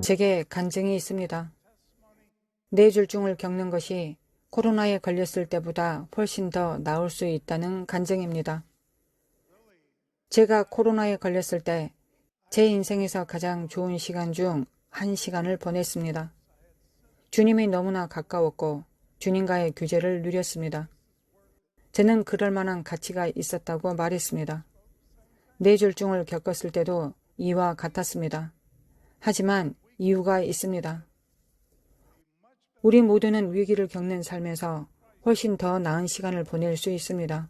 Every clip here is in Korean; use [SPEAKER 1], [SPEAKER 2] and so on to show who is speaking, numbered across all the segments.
[SPEAKER 1] 제게 간증이 있습니다. 뇌졸중을 겪는 것이 코로나에 걸렸을 때보다 훨씬 더 나을 수 있다는 간증입니다. 제가 코로나에 걸렸을 때 제 인생에서 가장 좋은 시간 중 한 시간을 보냈습니다. 주님이 너무나 가까웠고 주님과의 교제를 누렸습니다. 저는 그럴 만한 가치가 있었다고 말했습니다. 뇌졸중을 겪었을 때도 이와 같았습니다. 하지만 이유가 있습니다. 우리 모두는 위기를 겪는 삶에서 훨씬 더 나은 시간을 보낼 수 있습니다.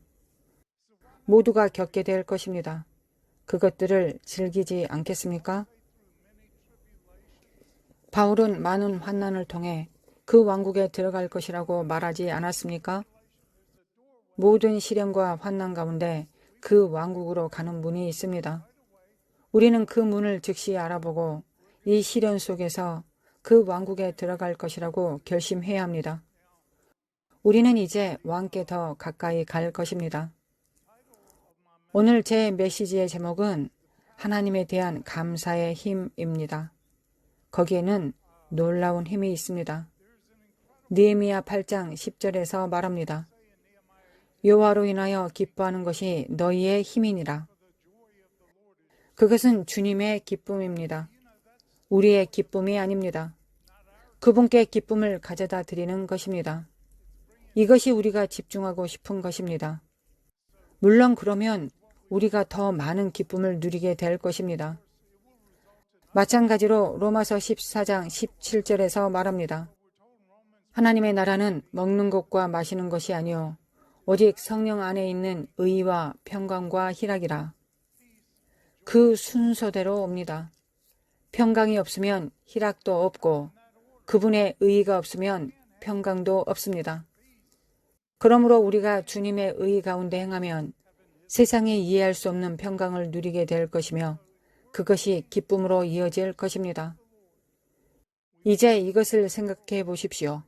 [SPEAKER 1] 모두가 겪게 될 것입니다. 그것들을 즐기지 않겠습니까? 바울은 많은 환난을 통해 그 왕국에 들어갈 것이라고 말하지 않았습니까? 모든 시련과 환난 가운데 그 왕국으로 가는 문이 있습니다. 우리는 그 문을 즉시 알아보고 이 시련 속에서 그 왕국에 들어갈 것이라고 결심해야 합니다. 우리는 이제 왕께 더 가까이 갈 것입니다. 오늘 제 메시지의 제목은 하나님에 대한 감사의 힘입니다. 거기에는 놀라운 힘이 있습니다. 느헤미야 8장 10절에서 말합니다. 여호와로 인하여 기뻐하는 것이 너희의 힘이니라. 그것은 주님의 기쁨입니다. 우리의 기쁨이 아닙니다. 그분께 기쁨을 가져다 드리는 것입니다. 이것이 우리가 집중하고 싶은 것입니다. 물론 그러면 우리가 더 많은 기쁨을 누리게 될 것입니다. 마찬가지로 로마서 14장 17절에서 말합니다. 하나님의 나라는 먹는 것과 마시는 것이 아니요 오직 성령 안에 있는 의와 평강과 희락이라. 그 순서대로 옵니다. 평강이 없으면 희락도 없고 그분의 의가 없으면 평강도 없습니다. 그러므로 우리가 주님의 의 가운데 행하면 세상이 이해할 수 없는 평강을 누리게 될 것이며 그것이 기쁨으로 이어질 것입니다. 이제 이것을 생각해 보십시오.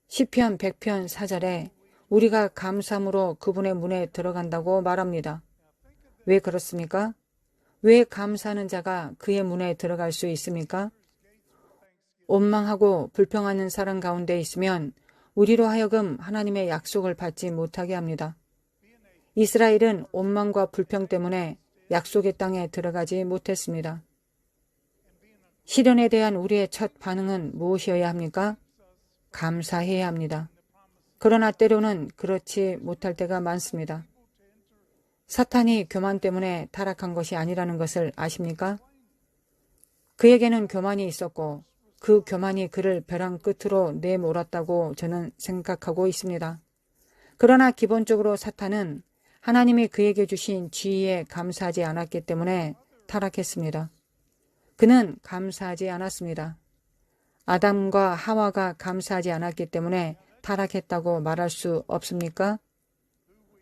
[SPEAKER 1] 시편 100편 4절에 우리가 감사함으로 그분의 문에 들어간다고 말합니다. 왜 그렇습니까? 왜 감사하는 자가 그의 문에 들어갈 수 있습니까? 원망하고 불평하는 사람 가운데 있으면 우리로 하여금 하나님의 약속을 받지 못하게 합니다. 이스라엘은 원망과 불평 때문에 약속의 땅에 들어가지 못했습니다. 시련에 대한 우리의 첫 반응은 무엇이어야 합니까? 감사해야 합니다. 그러나 때로는 그렇지 못할 때가 많습니다. 사탄이 교만 때문에 타락한 것이 아니라는 것을 아십니까? 그에게는 교만이 있었고 그 교만이 그를 벼랑 끝으로 내몰았다고 저는 생각하고 있습니다. 그러나 기본적으로 사탄은 하나님이 그에게 주신 지혜에 감사하지 않았기 때문에 타락했습니다. 그는 감사하지 않았습니다. 아담과 하와가 감사하지 않았기 때문에 타락했다고 말할 수 없습니까?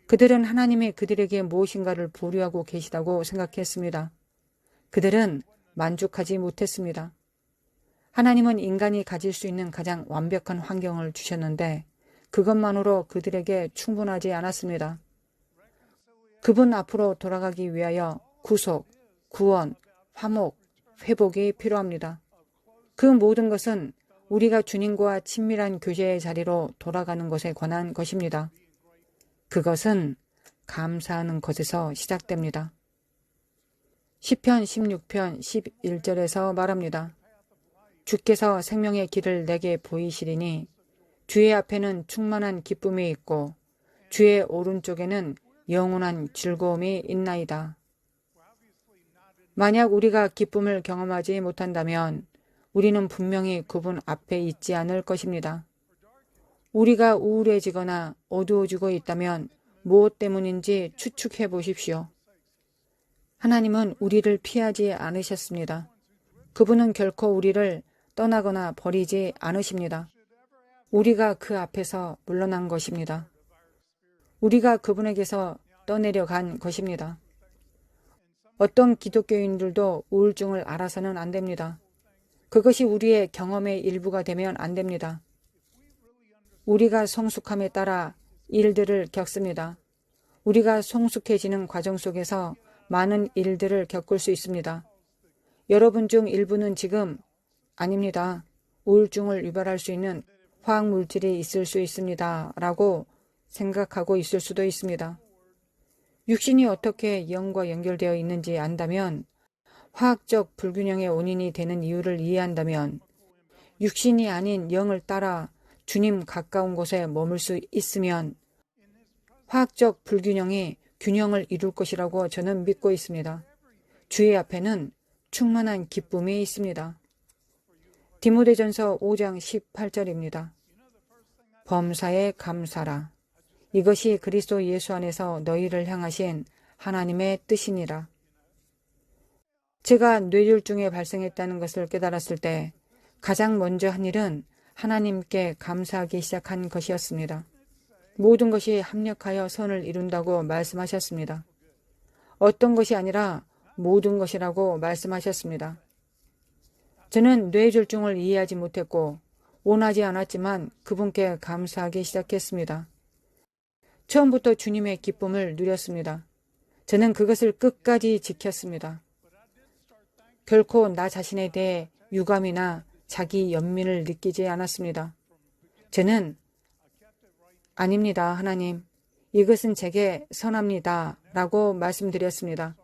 [SPEAKER 1] 그들은 하나님이 그들에게 무엇인가를 보류하고 계시다고 생각했습니다. 그들은 만족하지 못했습니다. 하나님은 인간이 가질 수 있는 가장 완벽한 환경을 주셨는데 그것만으로 그들에게 충분하지 않았습니다. 그분 앞으로 돌아가기 위하여 구속, 구원, 화목, 회복이 필요합니다. 그 모든 것은 우리가 주님과 친밀한 교제의 자리로 돌아가는 것에 관한 것입니다. 그것은 감사하는 것에서 시작됩니다. 시편 16편 11절에서 말합니다. 주께서 생명의 길을 내게 보이시리니 주의 앞에는 충만한 기쁨이 있고 주의 오른쪽에는 영원한 즐거움이 있나이다. 만약 우리가 기쁨을 경험하지 못한다면 우리는 분명히 그분 앞에 있지 않을 것입니다. 우리가 우울해지거나 어두워지고 있다면 무엇 때문인지 추측해 보십시오. 하나님은 우리를 피하지 않으셨습니다. 그분은 결코 우리를 떠나거나 버리지 않으십니다. 우리가 그 앞에서 물러난 것입니다. 우리가 그분에게서 떠내려간 것입니다. 어떤 기독교인들도 우울증을 알아서는 안 됩니다. 그것이 우리의 경험의 일부가 되면 안 됩니다. 우리가 성숙함에 따라 일들을 겪습니다. 우리가 성숙해지는 과정 속에서 많은 일들을 겪을 수 있습니다. 여러분 중 일부는 지금 아닙니다. 우울증을 유발할 수 있는 화학물질이 있을 수 있습니다. 라고 생각하고 있을 수도 있습니다. 육신이 어떻게 영과 연결되어 있는지 안다면, 화학적 불균형의 원인이 되는 이유를 이해한다면, 육신이 아닌 영을 따라 주님 가까운 곳에 머물 수 있으면 화학적 불균형이 균형을 이룰 것이라고 저는 믿고 있습니다. 주의 앞에는 충만한 기쁨이 있습니다. 디모데전서 5장 18절입니다. 범사에 감사라. 이것이 그리스도 예수 안에서 너희를 향하신 하나님의 뜻이니라. 제가 뇌졸중에 발생했다는 것을 깨달았을 때 가장 먼저 한 일은 하나님께 감사하기 시작한 것이었습니다. 모든 것이 합력하여 선을 이룬다고 말씀하셨습니다. 어떤 것이 아니라 모든 것이라고 말씀하셨습니다. 저는 뇌졸중을 이해하지 못했고 원하지 않았지만 그분께 감사하기 시작했습니다. 처음부터 주님의 기쁨을 누렸습니다. 저는 그것을 끝까지 지켰습니다. 결코 나 자신에 대해 유감이나 자기 연민을 느끼지 않았습니다. 저는 아닙니다, 하나님. 이것은 제게 선합니다. 라고 말씀드렸습니다.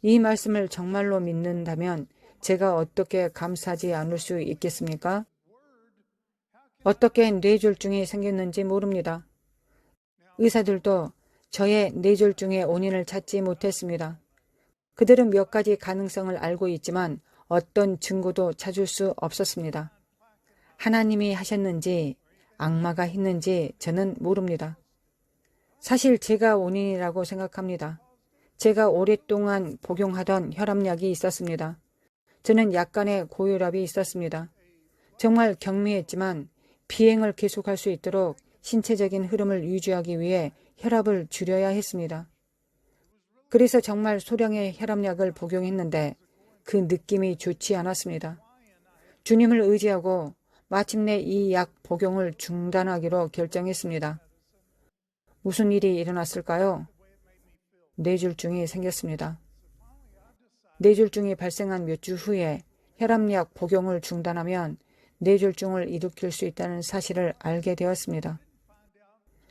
[SPEAKER 1] 이 말씀을 정말로 믿는다면 제가 어떻게 감사하지 않을 수 있겠습니까? 어떻게 뇌졸중이 생겼는지 모릅니다. 의사들도 저의 뇌졸중의 원인을 찾지 못했습니다. 그들은 몇 가지 가능성을 알고 있지만 어떤 증거도 찾을 수 없었습니다. 하나님이 하셨는지 악마가 했는지 저는 모릅니다. 사실 제가 원인이라고 생각합니다. 제가 오랫동안 복용하던 혈압약이 있었습니다. 저는 약간의 고혈압이 있었습니다. 정말 경미했지만 비행을 계속할 수 있도록 신체적인 흐름을 유지하기 위해 혈압을 줄여야 했습니다. 그래서 정말 소량의 혈압약을 복용했는데 그 느낌이 좋지 않았습니다. 주님을 의지하고 마침내 이 약 복용을 중단하기로 결정했습니다. 무슨 일이 일어났을까요? 뇌졸중이 생겼습니다. 뇌졸중이 발생한 몇 주 후에 혈압약 복용을 중단하면 뇌졸중을 일으킬 수 있다는 사실을 알게 되었습니다.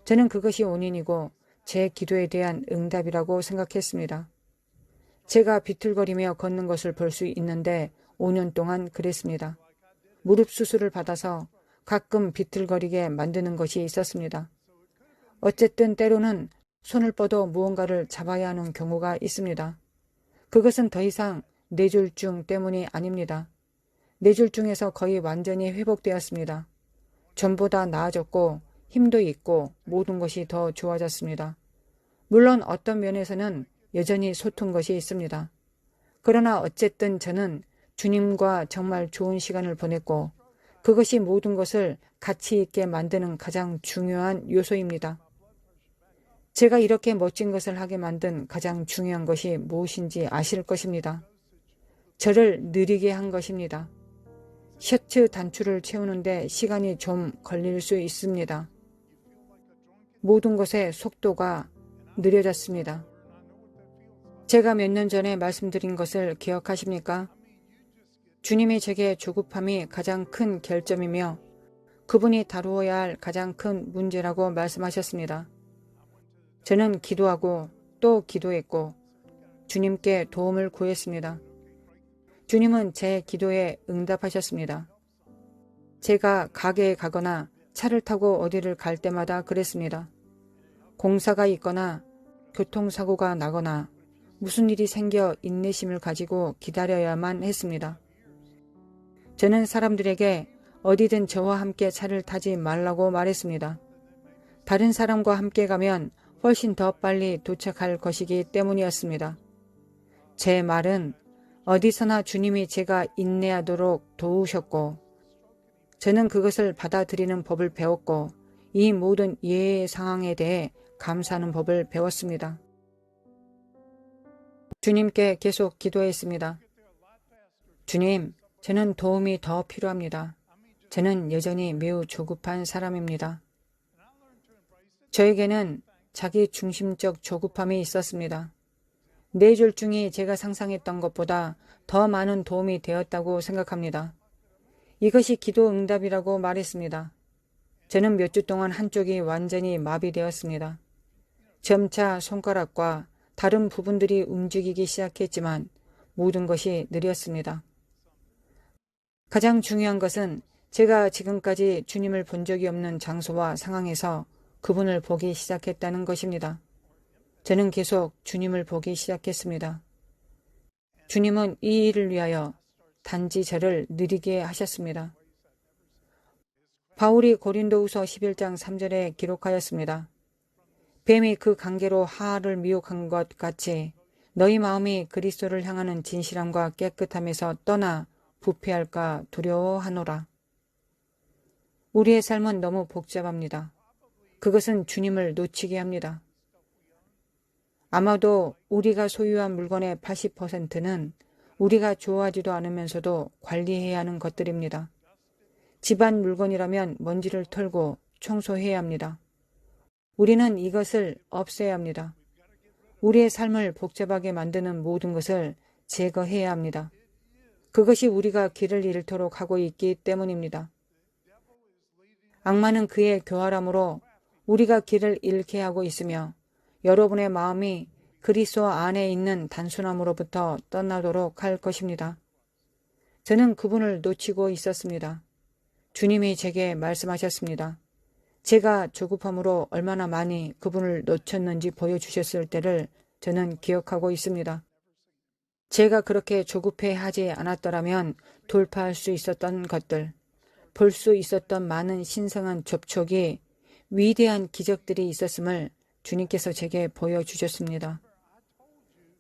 [SPEAKER 1] 저는 그것이 원인이고 제 기도에 대한 응답이라고 생각했습니다. 제가 비틀거리며 걷는 것을 볼 수 있는데 5년 동안 그랬습니다. 무릎 수술을 받아서 가끔 비틀거리게 만드는 것이 있었습니다. 어쨌든 때로는 손을 뻗어 무언가를 잡아야 하는 경우가 있습니다. 그것은 더 이상 뇌졸중 때문이 아닙니다. 뇌졸중에서 거의 완전히 회복되었습니다. 전보다 나아졌고 힘도 있고 모든 것이 더 좋아졌습니다. 물론 어떤 면에서는 여전히 소퉁 것이 있습니다. 그러나 어쨌든 저는 주님과 정말 좋은 시간을 보냈고 그것이 모든 것을 가치 있게 만드는 가장 중요한 요소입니다. 제가 이렇게 멋진 것을 하게 만든 가장 중요한 것이 무엇인지 아실 것입니다. 저를 느리게 한 것입니다. 셔츠 단추를 채우는데 시간이 좀 걸릴 수 있습니다. 모든 것의 속도가 느려졌습니다. 제가 몇 년 전에 말씀드린 것을 기억하십니까? 주님이 제게 조급함이 가장 큰 결점이며 그분이 다루어야 할 가장 큰 문제라고 말씀하셨습니다. 저는 기도하고 또 기도했고 주님께 도움을 구했습니다. 주님은 제 기도에 응답하셨습니다. 제가 가게에 가거나 차를 타고 어디를 갈 때마다 그랬습니다. 공사가 있거나 교통사고가 나거나 무슨 일이 생겨 인내심을 가지고 기다려야만 했습니다. 저는 사람들에게 어디든 저와 함께 차를 타지 말라고 말했습니다. 다른 사람과 함께 가면 훨씬 더 빨리 도착할 것이기 때문이었습니다. 제 말은 어디서나 주님이 제가 인내하도록 도우셨고 저는 그것을 받아들이는 법을 배웠고 이 모든 예외의 상황에 대해 감사하는 법을 배웠습니다. 주님께 계속 기도했습니다. 주님, 저는 도움이 더 필요합니다. 저는 여전히 매우 조급한 사람입니다. 저에게는 자기 중심적 조급함이 있었습니다. 뇌졸중이 제가 상상했던 것보다 더 많은 도움이 되었다고 생각합니다. 이것이 기도 응답이라고 말했습니다. 저는 몇 주 동안 한쪽이 완전히 마비되었습니다. 점차 손가락과 다른 부분들이 움직이기 시작했지만 모든 것이 느렸습니다. 가장 중요한 것은 제가 지금까지 주님을 본 적이 없는 장소와 상황에서 그분을 보기 시작했다는 것입니다. 저는 계속 주님을 보기 시작했습니다. 주님은 이 일을 위하여 단지 저를 느리게 하셨습니다. 바울이 고린도후서 11장 3절에 기록하였습니다. 뱀이 그 관계로 하하를 미혹한 것 같이 너희 마음이 그리스도를 향하는 진실함과 깨끗함에서 떠나 부패할까 두려워하노라. 우리의 삶은 너무 복잡합니다. 그것은 주님을 놓치게 합니다. 아마도 우리가 소유한 물건의 80%는 우리가 좋아하지도 않으면서도 관리해야 하는 것들입니다. 집안 물건이라면 먼지를 털고 청소해야 합니다. 우리는 이것을 없애야 합니다. 우리의 삶을 복잡하게 만드는 모든 것을 제거해야 합니다. 그것이 우리가 길을 잃도록 하고 있기 때문입니다. 악마는 그의 교활함으로 우리가 길을 잃게 하고 있으며 여러분의 마음이 그리스도 안에 있는 단순함으로부터 떠나도록 할 것입니다. 저는 그분을 놓치고 있었습니다. 주님이 제게 말씀하셨습니다. 제가 조급함으로 얼마나 많이 그분을 놓쳤는지 보여주셨을 때를 저는 기억하고 있습니다. 제가 그렇게 조급해하지 않았더라면 돌파할 수 있었던 것들, 볼 수 있었던 많은 신성한 접촉이 위대한 기적들이 있었음을 주님께서 제게 보여주셨습니다.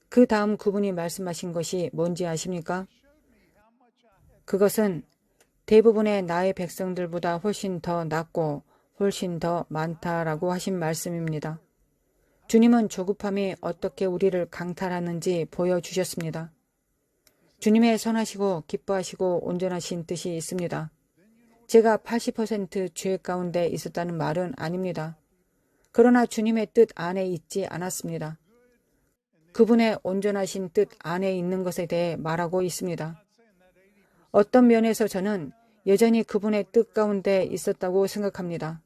[SPEAKER 1] 그 다음 그분이 말씀하신 것이 뭔지 아십니까? 그것은 대부분의 나의 백성들보다 훨씬 더 낫고 훨씬 더 많다라고 하신 말씀입니다. 주님은 조급함이 어떻게 우리를 강탈하는지 보여주셨습니다. 주님의 선하시고 기뻐하시고 온전하신 뜻이 있습니다. 제가 80% 죄 가운데 있었다는 말은 아닙니다. 그러나 주님의 뜻 안에 있지 않았습니다. 그분의 온전하신 뜻 안에 있는 것에 대해 말하고 있습니다. 어떤 면에서 저는 여전히 그분의 뜻 가운데 있었다고 생각합니다.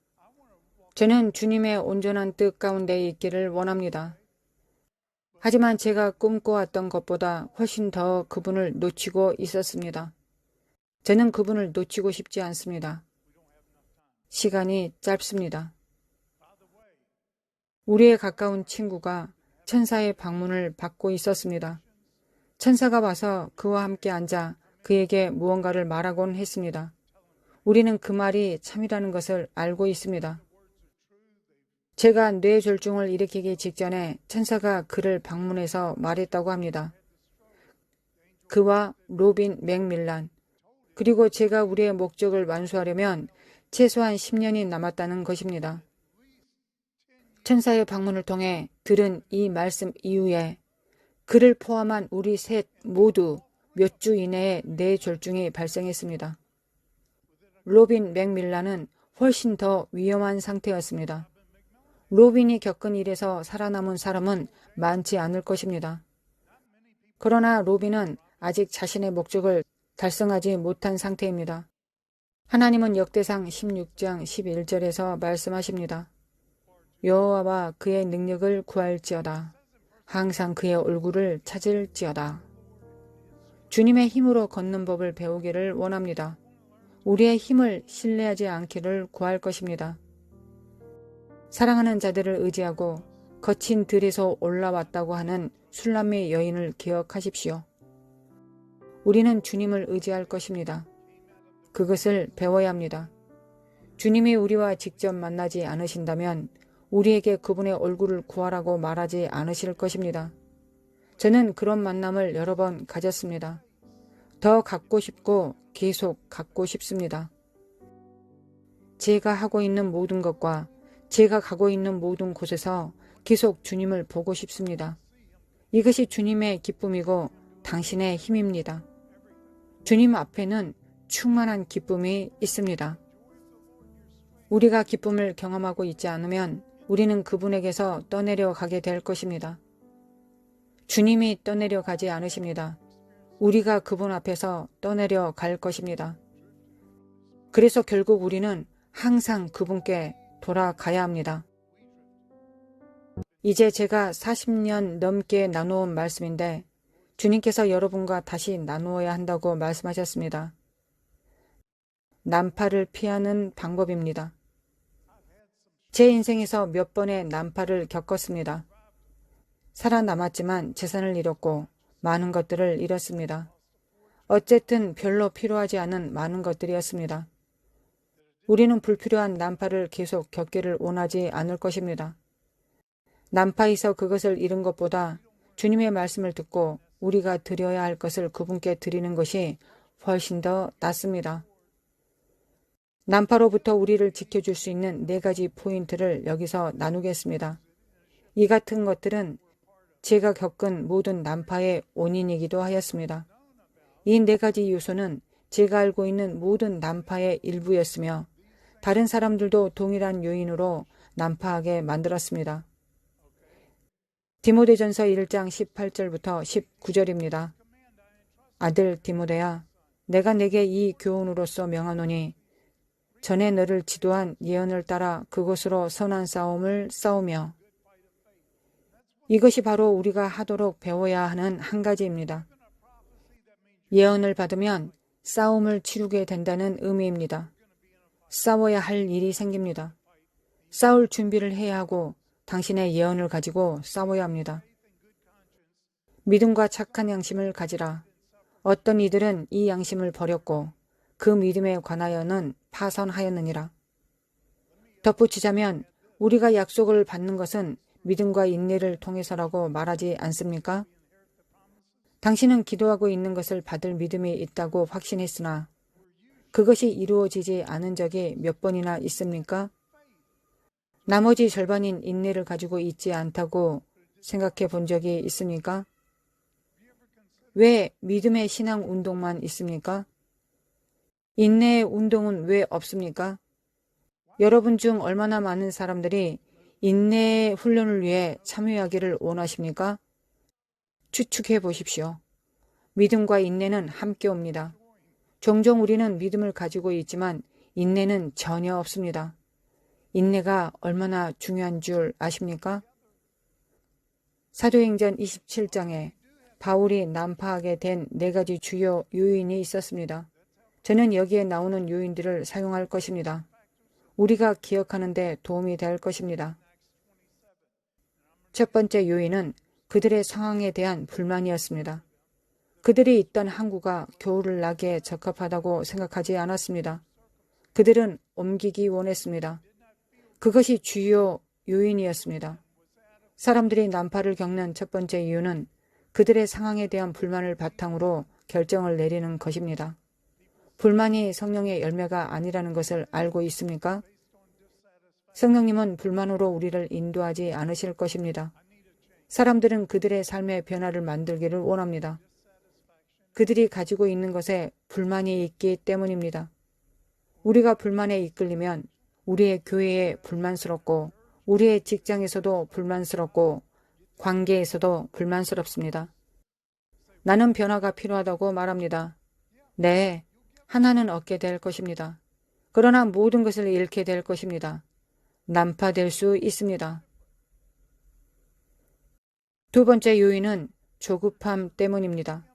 [SPEAKER 1] 저는 주님의 온전한 뜻 가운데 있기를 원합니다. 하지만 제가 꿈꿔왔던 것보다 훨씬 더 그분을 놓치고 있었습니다. 저는 그분을 놓치고 싶지 않습니다. 시간이 짧습니다. 우리의 가까운 친구가 천사의 방문을 받고 있었습니다. 천사가 와서 그와 함께 앉아 그에게 무언가를 말하곤 했습니다. 우리는 그 말이 참이라는 것을 알고 있습니다. 제가 뇌졸중을 일으키기 직전에 천사가 그를 방문해서 말했다고 합니다. 그와 로빈 맥밀란, 그리고 제가 우리의 목적을 완수하려면 최소한 10년이 남았다는 것입니다. 천사의 방문을 통해 들은 이 말씀 이후에 그를 포함한 우리 셋 모두 몇 주 이내에 뇌졸중이 발생했습니다. 로빈 맥밀란은 훨씬 더 위험한 상태였습니다. 로빈이 겪은 일에서 살아남은 사람은 많지 않을 것입니다. 그러나 로빈은 아직 자신의 목적을 달성하지 못한 상태입니다. 하나님은 역대상 16장 11절에서 말씀하십니다. 여호와와 그의 능력을 구할지어다. 항상 그의 얼굴을 찾을지어다. 주님의 힘으로 걷는 법을 배우기를 원합니다. 우리의 힘을 신뢰하지 않기를 구할 것입니다. 사랑하는 자들을 의지하고 거친 들에서 올라왔다고 하는 술람미 여인을 기억하십시오. 우리는 주님을 의지할 것입니다. 그것을 배워야 합니다. 주님이 우리와 직접 만나지 않으신다면 우리에게 그분의 얼굴을 구하라고 말하지 않으실 것입니다. 저는 그런 만남을 여러 번 가졌습니다. 더 갖고 싶고 계속 갖고 싶습니다. 제가 하고 있는 모든 것과 제가 가고 있는 모든 곳에서 계속 주님을 보고 싶습니다. 이것이 주님의 기쁨이고 당신의 힘입니다. 주님 앞에는 충만한 기쁨이 있습니다. 우리가 기쁨을 경험하고 있지 않으면 우리는 그분에게서 떠내려 가게 될 것입니다. 주님이 떠내려 가지 않으십니다. 우리가 그분 앞에서 떠내려 갈 것입니다. 그래서 결국 우리는 항상 그분께 돌아가야 합니다. 이제 제가 40년 넘게 나누어온 말씀인데 주님께서 여러분과 다시 나누어야 한다고 말씀하셨습니다. 난파를 피하는 방법입니다. 제 인생에서 몇 번의 난파를 겪었습니다. 살아남았지만 재산을 잃었고 많은 것들을 잃었습니다. 어쨌든 별로 필요하지 않은 많은 것들이었습니다. 우리는 불필요한 난파를 계속 겪기를 원하지 않을 것입니다. 난파에서 그것을 잃은 것보다 주님의 말씀을 듣고 우리가 드려야 할 것을 그분께 드리는 것이 훨씬 더 낫습니다. 난파로부터 우리를 지켜줄 수 있는 4가지 포인트를 여기서 나누겠습니다. 이 같은 것들은 제가 겪은 모든 난파의 원인이기도 하였습니다. 이 4가지 요소는 제가 알고 있는 모든 난파의 일부였으며 다른 사람들도 동일한 요인으로 난파하게 만들었습니다. 디모데전서 1장 18절부터 19절입니다. 아들 디모데야, 내가 내게 이 교훈으로서 명하노니 전에 너를 지도한 예언을 따라 그것으로 선한 싸움을 싸우며. 이것이 바로 우리가 하도록 배워야 하는 한 가지입니다. 예언을 받으면 싸움을 치르게 된다는 의미입니다. 싸워야 할 일이 생깁니다. 싸울 준비를 해야 하고 당신의 예언을 가지고 싸워야 합니다. 믿음과 착한 양심을 가지라. 어떤 이들은 이 양심을 버렸고 그 믿음에 관하여는 파선하였느니라. 덧붙이자면 우리가 약속을 받는 것은 믿음과 인내를 통해서라고 말하지 않습니까? 당신은 기도하고 있는 것을 받을 믿음이 있다고 확신했으나 그것이 이루어지지 않은 적이 몇 번이나 있습니까? 나머지 절반인 인내를 가지고 있지 않다고 생각해 본 적이 있습니까? 왜 믿음의 신앙 운동만 있습니까? 인내의 운동은 왜 없습니까? 여러분 중 얼마나 많은 사람들이 인내의 훈련을 위해 참여하기를 원하십니까? 추측해 보십시오. 믿음과 인내는 함께 옵니다. 종종 우리는 믿음을 가지고 있지만 인내는 전혀 없습니다. 인내가 얼마나 중요한 줄 아십니까? 사도행전 27장에 바울이 난파하게 된 4가지 주요 요인이 있었습니다. 저는 여기에 나오는 요인들을 사용할 것입니다. 우리가 기억하는 데 도움이 될 것입니다. 첫 번째 요인은 그들의 상황에 대한 불만이었습니다. 그들이 있던 항구가 겨울을 나기에 적합하다고 생각하지 않았습니다. 그들은 옮기기 원했습니다. 그것이 주요 요인이었습니다. 사람들이 난파를 겪는 첫 번째 이유는 그들의 상황에 대한 불만을 바탕으로 결정을 내리는 것입니다. 불만이 성령의 열매가 아니라는 것을 알고 있습니까? 성령님은 불만으로 우리를 인도하지 않으실 것입니다. 사람들은 그들의 삶의 변화를 만들기를 원합니다. 그들이 가지고 있는 것에 불만이 있기 때문입니다. 우리가 불만에 이끌리면 우리의 교회에 불만스럽고 우리의 직장에서도 불만스럽고 관계에서도 불만스럽습니다. 나는 변화가 필요하다고 말합니다. 네, 하나는 얻게 될 것입니다. 그러나 모든 것을 잃게 될 것입니다. 난파될 수 있습니다. 두 번째 요인은 조급함 때문입니다.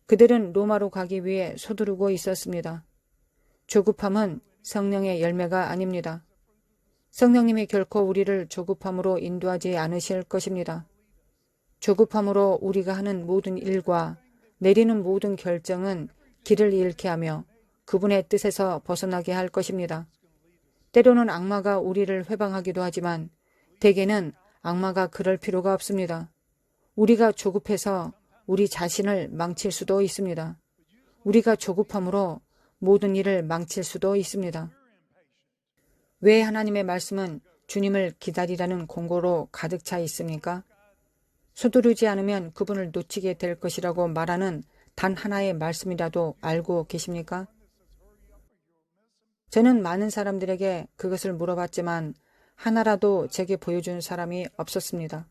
[SPEAKER 1] 그들은 로마로 가기 위해 서두르고 있었습니다. 조급함은 성령의 열매가 아닙니다. 성령님이 결코 우리를 조급함으로 인도하지 않으실 것입니다. 조급함으로 우리가 하는 모든 일과 내리는 모든 결정은 길을 잃게 하며 그분의 뜻에서 벗어나게 할 것입니다. 때로는 악마가 우리를 회방하기도 하지만 대개는 악마가 그럴 필요가 없습니다. 우리가 조급해서 우리 자신을 망칠 수도 있습니다. 우리가 조급함으로 모든 일을 망칠 수도 있습니다. 왜 하나님의 말씀은 주님을 기다리라는 공고로 가득 차 있습니까? 서두르지 않으면 그분을 놓치게 될 것이라고 말하는 단 하나의 말씀이라도 알고 계십니까? 저는 많은 사람들에게 그것을 물어봤지만 하나라도 제게 보여준 사람이 없었습니다.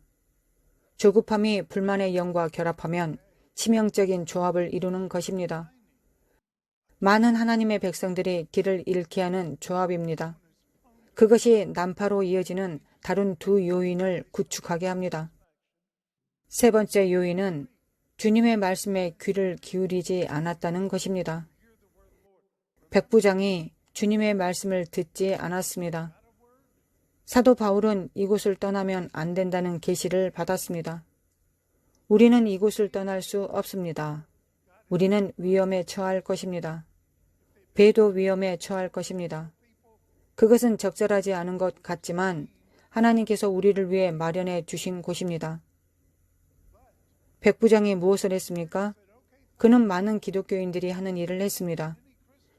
[SPEAKER 1] 조급함이 불만의 영과 결합하면 치명적인 조합을 이루는 것입니다. 많은 하나님의 백성들이 길을 잃게 하는 조합입니다. 그것이 난파로 이어지는 다른 두 요인을 구축하게 합니다. 세 번째 요인은 주님의 말씀에 귀를 기울이지 않았다는 것입니다. 백부장이 주님의 말씀을 듣지 않았습니다. 사도 바울은 이곳을 떠나면 안 된다는 계시를 받았습니다. 우리는 이곳을 떠날 수 없습니다. 우리는 위험에 처할 것입니다. 배도 위험에 처할 것입니다. 그것은 적절하지 않은 것 같지만 하나님께서 우리를 위해 마련해 주신 곳입니다. 백부장이 무엇을 했습니까? 그는 많은 기독교인들이 하는 일을 했습니다.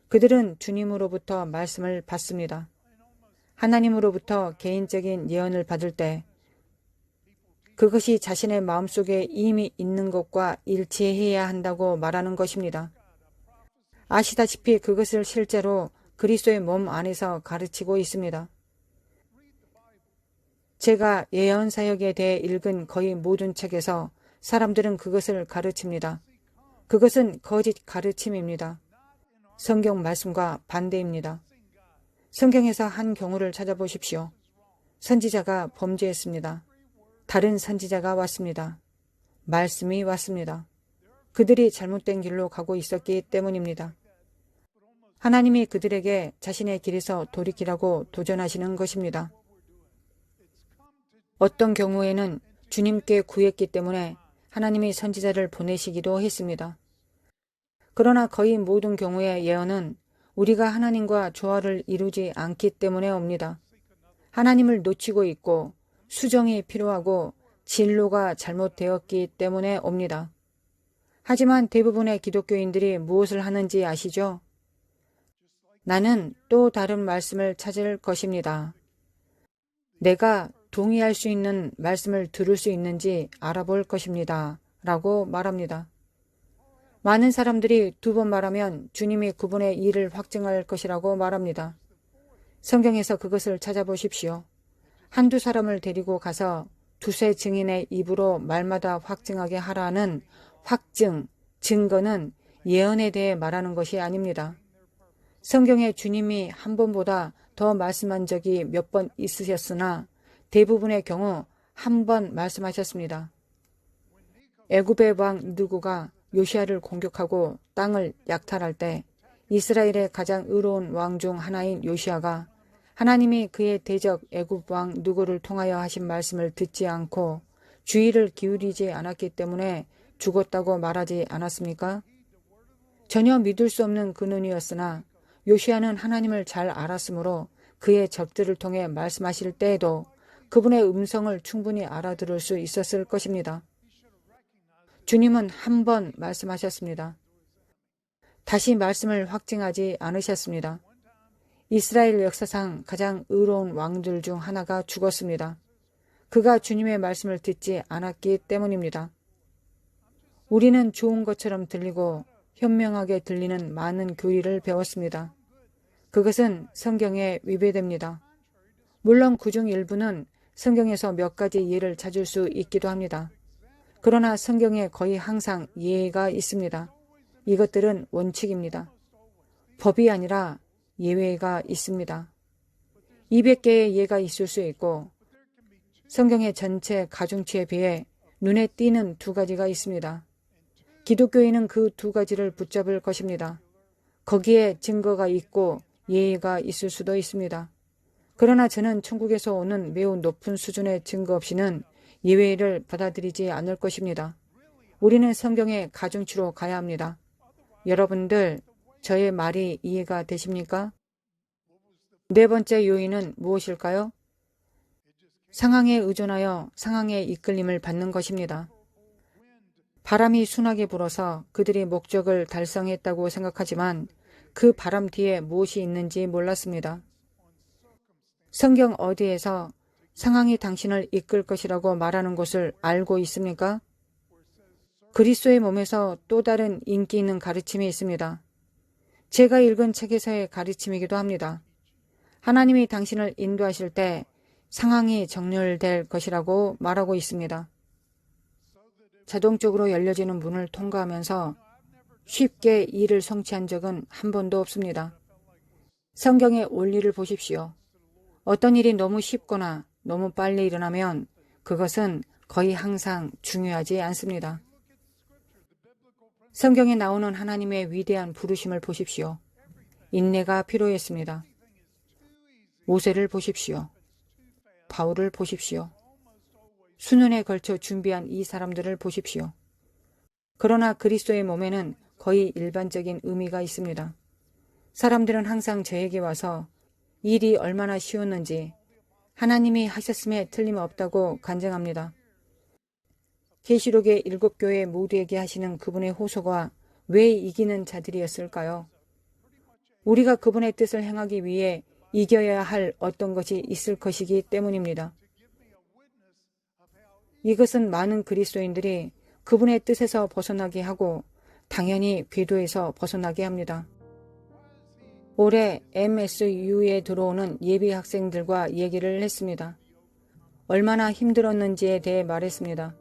[SPEAKER 1] 그들은 주님으로부터 말씀을 받습니다. 하나님으로부터 개인적인 예언을 받을 때 그것이 자신의 마음속에 이미 있는 것과 일치해야 한다고 말하는 것입니다. 아시다시피 그것을 실제로 그리스도의 몸 안에서 가르치고 있습니다. 제가 예언 사역에 대해 읽은 거의 모든 책에서 사람들은 그것을 가르칩니다. 그것은 거짓 가르침입니다. 성경 말씀과 반대입니다. 성경에서 한 경우를 찾아보십시오. 선지자가 범죄했습니다. 다른 선지자가 왔습니다. 말씀이 왔습니다. 그들이 잘못된 길로 가고 있었기 때문입니다. 하나님이 그들에게 자신의 길에서 돌이키라고 도전하시는 것입니다. 어떤 경우에는 주님께 구했기 때문에 하나님이 선지자를 보내시기도 했습니다. 그러나 거의 모든 경우의 예언은 우리가 하나님과 조화를 이루지 않기 때문에 옵니다. 하나님을 놓치고 있고 수정이 필요하고 진로가 잘못되었기 때문에 옵니다. 하지만 대부분의 기독교인들이 무엇을 하는지 아시죠? 나는 또 다른 말씀을 찾을 것입니다. 내가 동의할 수 있는 말씀을 들을 수 있는지 알아볼 것입니다. 라고 말합니다. 많은 사람들이 두 번 말하면 주님이 그분의 일을 확증할 것이라고 말합니다. 성경에서 그것을 찾아보십시오. 한두 사람을 데리고 가서 두세 증인의 입으로 말마다 확증하게 하라는 확증, 증거는 예언에 대해 말하는 것이 아닙니다. 성경에 주님이 한 번보다 더 말씀한 적이 몇 번 있으셨으나 대부분의 경우 한 번 말씀하셨습니다. 애굽의 왕 느고가 요시아를 공격하고 땅을 약탈할 때 이스라엘의 가장 의로운 왕 중 하나인 요시아가 하나님이 그의 대적 애굽 왕 느고를 통하여 하신 말씀을 듣지 않고 주의를 기울이지 않았기 때문에 죽었다고 말하지 않았습니까? 전혀 믿을 수 없는 근원이었으나 요시아는 하나님을 잘 알았으므로 그의 적들을 통해 말씀하실 때에도 그분의 음성을 충분히 알아들을 수 있었을 것입니다. 주님은 한 번 말씀하셨습니다. 다시 말씀을 확증하지 않으셨습니다. 이스라엘 역사상 가장 의로운 왕들 중 하나가 죽었습니다. 그가 주님의 말씀을 듣지 않았기 때문입니다. 우리는 좋은 것처럼 들리고 현명하게 들리는 많은 교리를 배웠습니다. 그것은 성경에 위배됩니다. 물론 그중 일부는 성경에서 몇 가지 예를 찾을 수 있기도 합니다. 그러나 성경에 거의 항상 예가 있습니다. 이것들은 원칙입니다. 법이 아니라 예외가 있습니다. 200개의 예가 있을 수 있고 성경의 전체 가중치에 비해 눈에 띄는 두 가지가 있습니다. 기독교인은 그 두 가지를 붙잡을 것입니다. 거기에 증거가 있고 예의가 있을 수도 있습니다. 그러나 저는 천국에서 오는 매우 높은 수준의 증거 없이는 예외를 받아들이지 않을 것입니다. 우리는 성경의 가중치로 가야 합니다. 여러분들, 저의 말이 이해가 되십니까? 네 번째 요인은 무엇일까요? 상황에 의존하여 상황의 이끌림을 받는 것입니다. 바람이 순하게 불어서 그들이 목적을 달성했다고 생각하지만 그 바람 뒤에 무엇이 있는지 몰랐습니다. 성경 어디에서 상황이 당신을 이끌 것이라고 말하는 것을 알고 있습니까? 그리스도의 몸에서 또 다른 인기 있는 가르침이 있습니다. 제가 읽은 책에서의 가르침이기도 합니다. 하나님이 당신을 인도하실 때 상황이 정렬될 것이라고 말하고 있습니다. 자동적으로 열려지는 문을 통과하면서 쉽게 일을 성취한 적은 한 번도 없습니다. 성경의 원리를 보십시오. 어떤 일이 너무 쉽거나 너무 빨리 일어나면 그것은 거의 항상 중요하지 않습니다. 성경에 나오는 하나님의 위대한 부르심을 보십시오. 인내가 필요했습니다. 모세를 보십시오. 바울을 보십시오. 수년에 걸쳐 준비한 이 사람들을 보십시오. 그러나 그리스도의 몸에는 거의 일반적인 의미가 있습니다. 사람들은 항상 저에게 와서 일이 얼마나 쉬웠는지 하나님이 하셨음에 틀림없다고 간증합니다. 계시록의 7교회 모두에게 하시는 그분의 호소가 왜 이기는 자들이었을까요? 우리가 그분의 뜻을 행하기 위해 이겨야 할 어떤 것이 있을 것이기 때문입니다. 이것은 많은 그리스도인들이 그분의 뜻에서 벗어나게 하고 당연히 궤도에서 벗어나게 합니다. 올해 MSU에 들어오는 예비 학생들과 얘기를 했습니다. 얼마나 힘들었는지에 대해 말했습니다.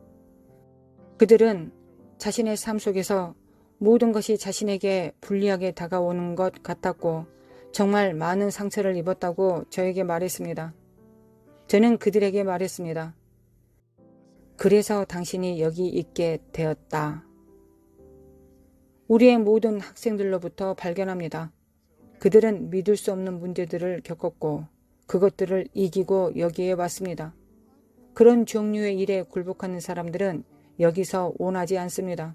[SPEAKER 1] 그들은 자신의 삶 속에서 모든 것이 자신에게 불리하게 다가오는 것 같았고 정말 많은 상처를 입었다고 저에게 말했습니다. 저는 그들에게 말했습니다. 그래서 당신이 여기 있게 되었다. 우리의 모든 학생들로부터 발견합니다. 그들은 믿을 수 없는 문제들을 겪었고 그것들을 이기고 여기에 왔습니다. 그런 종류의 일에 굴복하는 사람들은 여기서 원하지 않습니다.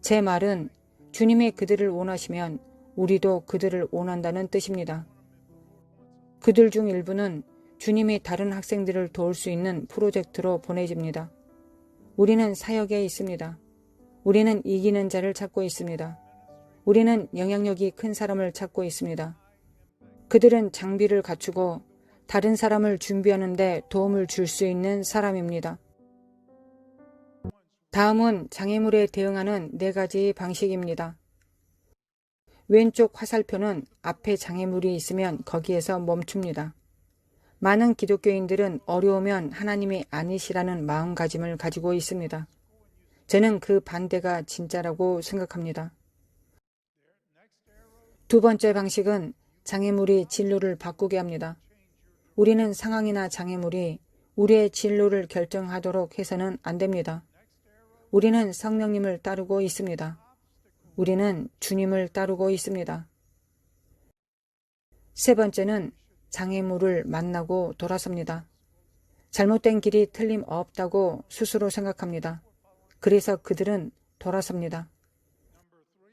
[SPEAKER 1] 제 말은 주님이 그들을 원하시면 우리도 그들을 원한다는 뜻입니다. 그들 중 일부는 주님이 다른 학생들을 도울 수 있는 프로젝트로 보내집니다. 우리는 사역에 있습니다. 우리는 이기는 자를 찾고 있습니다. 우리는 영향력이 큰 사람을 찾고 있습니다. 그들은 장비를 갖추고 다른 사람을 준비하는 데 도움을 줄 수 있는 사람입니다. 다음은 장애물에 대응하는 4가지 방식입니다. 왼쪽 화살표는 앞에 장애물이 있으면 거기에서 멈춥니다. 많은 기독교인들은 어려우면 하나님이 아니시라는 마음가짐을 가지고 있습니다. 저는 그 반대가 진짜라고 생각합니다. 2번째 방식은 장애물이 진로를 바꾸게 합니다. 우리는 상황이나 장애물이 우리의 진로를 결정하도록 해서는 안 됩니다. 우리는 성령님을 따르고 있습니다. 우리는 주님을 따르고 있습니다. 3번째는 장애물을 만나고 돌아섭니다. 잘못된 길이 틀림없다고 스스로 생각합니다. 그래서 그들은 돌아섭니다.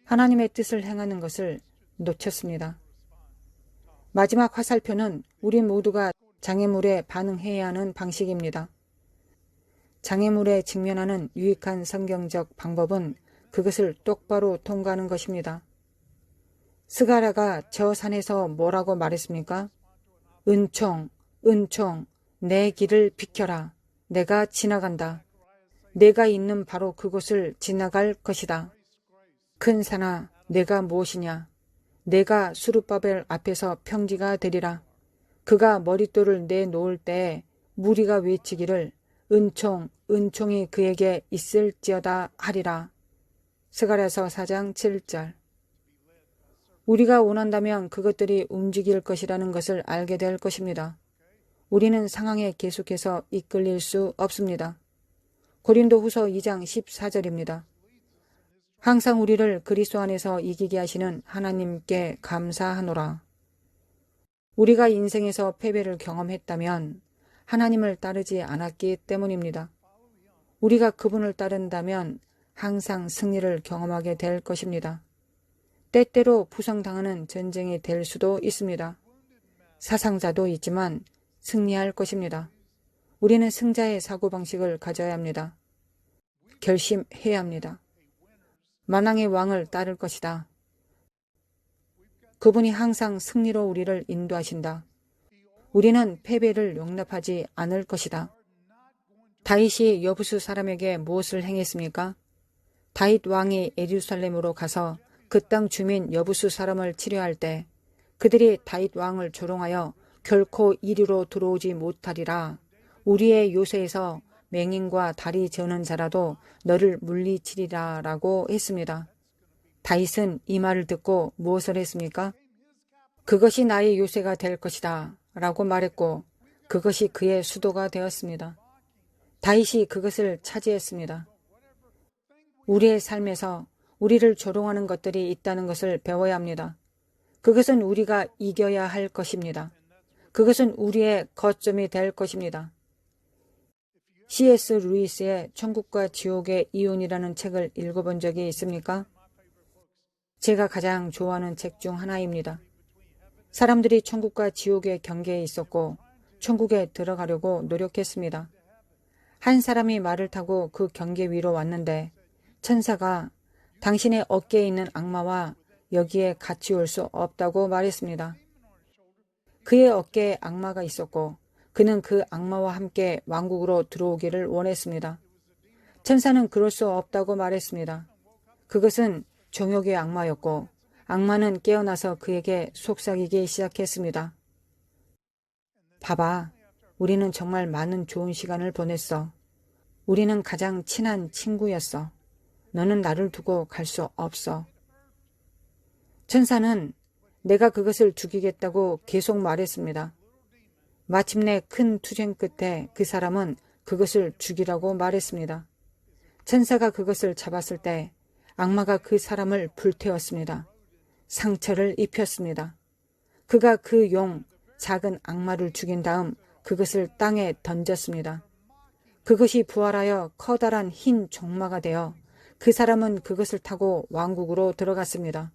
[SPEAKER 1] 하나님의 뜻을 행하는 것을 놓쳤습니다. 마지막 화살표는 우리 모두가 장애물에 반응해야 하는 방식입니다. 장애물에 직면하는 유익한 성경적 방법은 그것을 똑바로 통과하는 것입니다. 스가랴가 저 산에서 뭐라고 말했습니까? 은총, 은총, 내 길을 비켜라. 내가 지나간다. 내가 있는 바로 그곳을 지나갈 것이다. 큰 산아, 내가 무엇이냐? 내가 수룹바벨 앞에서 평지가 되리라. 그가 머릿돌을 내놓을 때에 무리가 외치기를 은총, 은총이 그에게 있을지어다 하리라. 스가랴서 4장 7절. 우리가 원한다면 그것들이 움직일 것이라는 것을 알게 될 것입니다. 우리는 상황에 계속해서 이끌릴 수 없습니다. 고린도후서 2장 14절입니다. 항상 우리를 그리스도 안에서 이기게 하시는 하나님께 감사하노라. 우리가 인생에서 패배를 경험했다면 하나님을 따르지 않았기 때문입니다. 우리가 그분을 따른다면 항상 승리를 경험하게 될 것입니다. 때때로 부상당하는 전쟁이 될 수도 있습니다. 사상자도 있지만 승리할 것입니다. 우리는 승자의 사고방식을 가져야 합니다. 결심해야 합니다. 만왕의 왕을 따를 것이다. 그분이 항상 승리로 우리를 인도하신다. 우리는 패배를 용납하지 않을 것이다. 다윗이 여부수 사람에게 무엇을 행했습니까? 다윗 왕이 예루살렘으로 가서 그 땅 주민 여부수 사람을 치료할 때 그들이 다윗 왕을 조롱하여 결코 이리로 들어오지 못하리라. 우리의 요새에서 맹인과 다리 저는 자라도 너를 물리치리라 라고 했습니다. 다윗은 이 말을 듣고 무엇을 했습니까? 그것이 나의 요새가 될 것이다 라고 말했고 그것이 그의 수도가 되었습니다. 다윗이 그것을 차지했습니다. 우리의 삶에서 우리를 조롱하는 것들이 있다는 것을 배워야 합니다. 그것은 우리가 이겨야 할 것입니다. 그것은 우리의 거점이 될 것입니다. C.S. 루이스의 천국과 지옥의 이윤이라는 책을 읽어본 적이 있습니까? 제가 가장 좋아하는 책 중 하나입니다. 사람들이 천국과 지옥의 경계에 있었고 천국에 들어가려고 노력했습니다. 한 사람이 말을 타고 그 경계 위로 왔는데 천사가 당신의 어깨에 있는 악마와 여기에 같이 올 수 없다고 말했습니다. 그의 어깨에 악마가 있었고 그는 그 악마와 함께 왕국으로 들어오기를 원했습니다. 천사는 그럴 수 없다고 말했습니다. 그것은 정욕의 악마였고 악마는 깨어나서 그에게 속삭이기 시작했습니다. 봐봐, 우리는 정말 많은 좋은 시간을 보냈어. 우리는 가장 친한 친구였어. 너는 나를 두고 갈 수 없어. 천사는 내가 그것을 죽이겠다고 계속 말했습니다. 마침내 큰 투쟁 끝에 그 사람은 그것을 죽이라고 말했습니다. 천사가 그것을 잡았을 때 악마가 그 사람을 불태웠습니다. 상처를 입혔습니다. 그가 그 용, 작은 악마를 죽인 다음 그것을 땅에 던졌습니다. 그것이 부활하여 커다란 흰 종마가 되어 그 사람은 그것을 타고 왕국으로 들어갔습니다.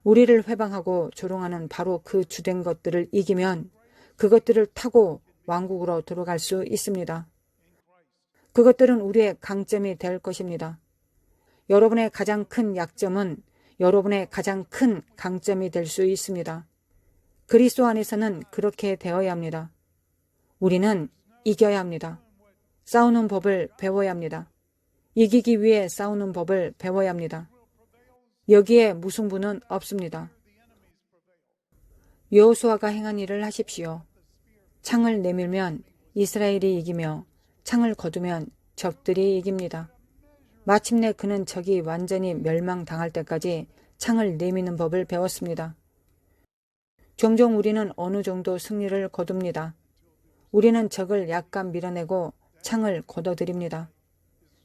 [SPEAKER 1] 우리를 회방하고 조롱하는 바로 그 주된 것들을 이기면 그것들을 타고 왕국으로 들어갈 수 있습니다. 그것들은 우리의 강점이 될 것입니다. 여러분의 가장 큰 약점은 여러분의 가장 큰 강점이 될 수 있습니다. 그리스도 안에서는 그렇게 되어야 합니다. 우리는 이겨야 합니다. 싸우는 법을 배워야 합니다. 이기기 위해 싸우는 법을 배워야 합니다. 여기에 무승부는 없습니다. 여호수아가 행한 일을 하십시오. 창을 내밀면 이스라엘이 이기며 창을 거두면 적들이 이깁니다. 마침내 그는 적이 완전히 멸망당할 때까지 창을 내미는 법을 배웠습니다. 종종 우리는 어느 정도 승리를 거둡니다. 우리는 적을 약간 밀어내고 창을 걷어들입니다.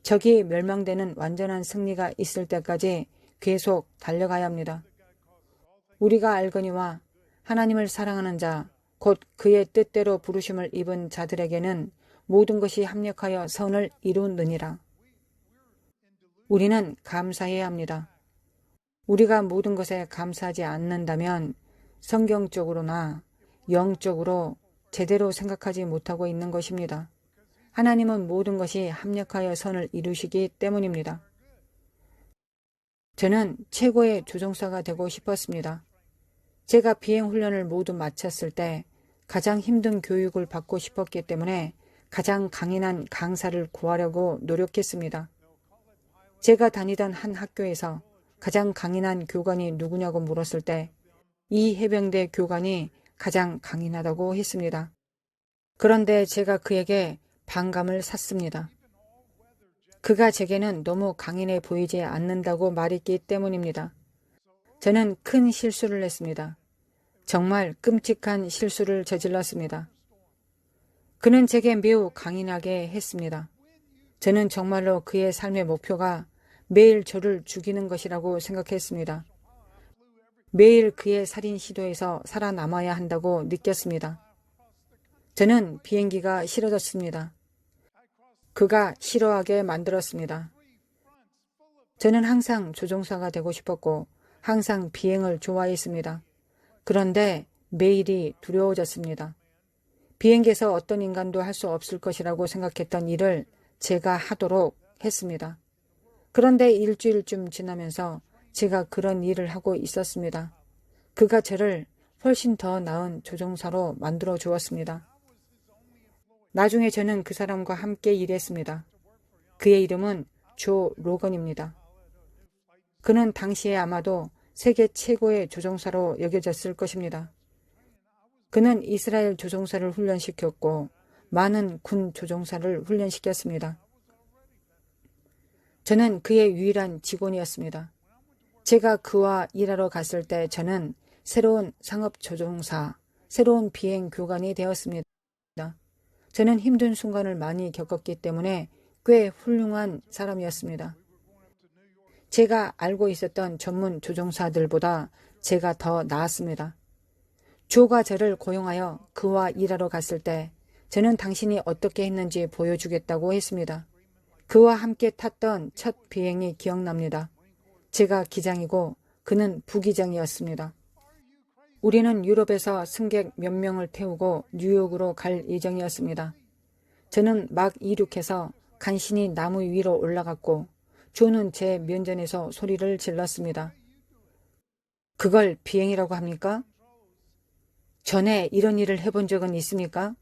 [SPEAKER 1] 적이 멸망되는 완전한 승리가 있을 때까지 계속 달려가야 합니다. 우리가 알거니와 하나님을 사랑하는 자, 곧 그의 뜻대로 부르심을 입은 자들에게는 모든 것이 합력하여 선을 이루느니라. 우리는 감사해야 합니다. 우리가 모든 것에 감사하지 않는다면 성경적으로나 영적으로 제대로 생각하지 못하고 있는 것입니다. 하나님은 모든 것이 합력하여 선을 이루시기 때문입니다. 저는 최고의 조종사가 되고 싶었습니다. 제가 비행훈련을 모두 마쳤을 때 가장 힘든 교육을 받고 싶었기 때문에 가장 강인한 강사를 구하려고 노력했습니다. 제가 다니던 한 학교에서 가장 강인한 교관이 누구냐고 물었을 때 이 해병대 교관이 가장 강인하다고 했습니다. 그런데 제가 그에게 반감을 샀습니다. 그가 제게는 너무 강인해 보이지 않는다고 말했기 때문입니다. 저는 큰 실수를 했습니다. 정말 끔찍한 실수를 저질렀습니다. 그는 제게 매우 강인하게 했습니다. 저는 정말로 그의 삶의 목표가 매일 저를 죽이는 것이라고 생각했습니다. 매일 그의 살인 시도에서 살아남아야 한다고 느꼈습니다. 저는 비행기가 싫어졌습니다. 그가 싫어하게 만들었습니다. 저는 항상 조종사가 되고 싶었고 항상 비행을 좋아했습니다. 그런데 매일이 두려워졌습니다. 비행기에서 어떤 인간도 할 수 없을 것이라고 생각했던 일을 제가 하도록 했습니다. 그런데 일주일쯤 지나면서 제가 그런 일을 하고 있었습니다. 그가 저를 훨씬 더 나은 조종사로 만들어 주었습니다. 나중에 저는 그 사람과 함께 일했습니다. 그의 이름은 조 로건입니다. 그는 당시에 아마도 세계 최고의 조종사로 여겨졌을 것입니다. 그는 이스라엘 조종사를 훈련시켰고 많은 군 조종사를 훈련시켰습니다. 저는 그의 유일한 직원이었습니다. 제가 그와 일하러 갔을 때 저는 새로운 상업조종사, 새로운 비행 교관이 되었습니다. 저는 힘든 순간을 많이 겪었기 때문에 꽤 훌륭한 사람이었습니다. 제가 알고 있었던 전문 조종사들보다 제가 더 나았습니다. 조가 저를 고용하여 그와 일하러 갔을 때 저는 당신이 어떻게 했는지 보여주겠다고 했습니다. 그와 함께 탔던 첫 비행이 기억납니다. 제가 기장이고 그는 부기장이었습니다. 우리는 유럽에서 승객 몇 명을 태우고 뉴욕으로 갈 예정이었습니다. 저는 막 이륙해서 간신히 나무 위로 올라갔고 조는 제 면전에서 소리를 질렀습니다. 그걸 비행이라고 합니까? 전에 이런 일을 해본 적은 있습니까?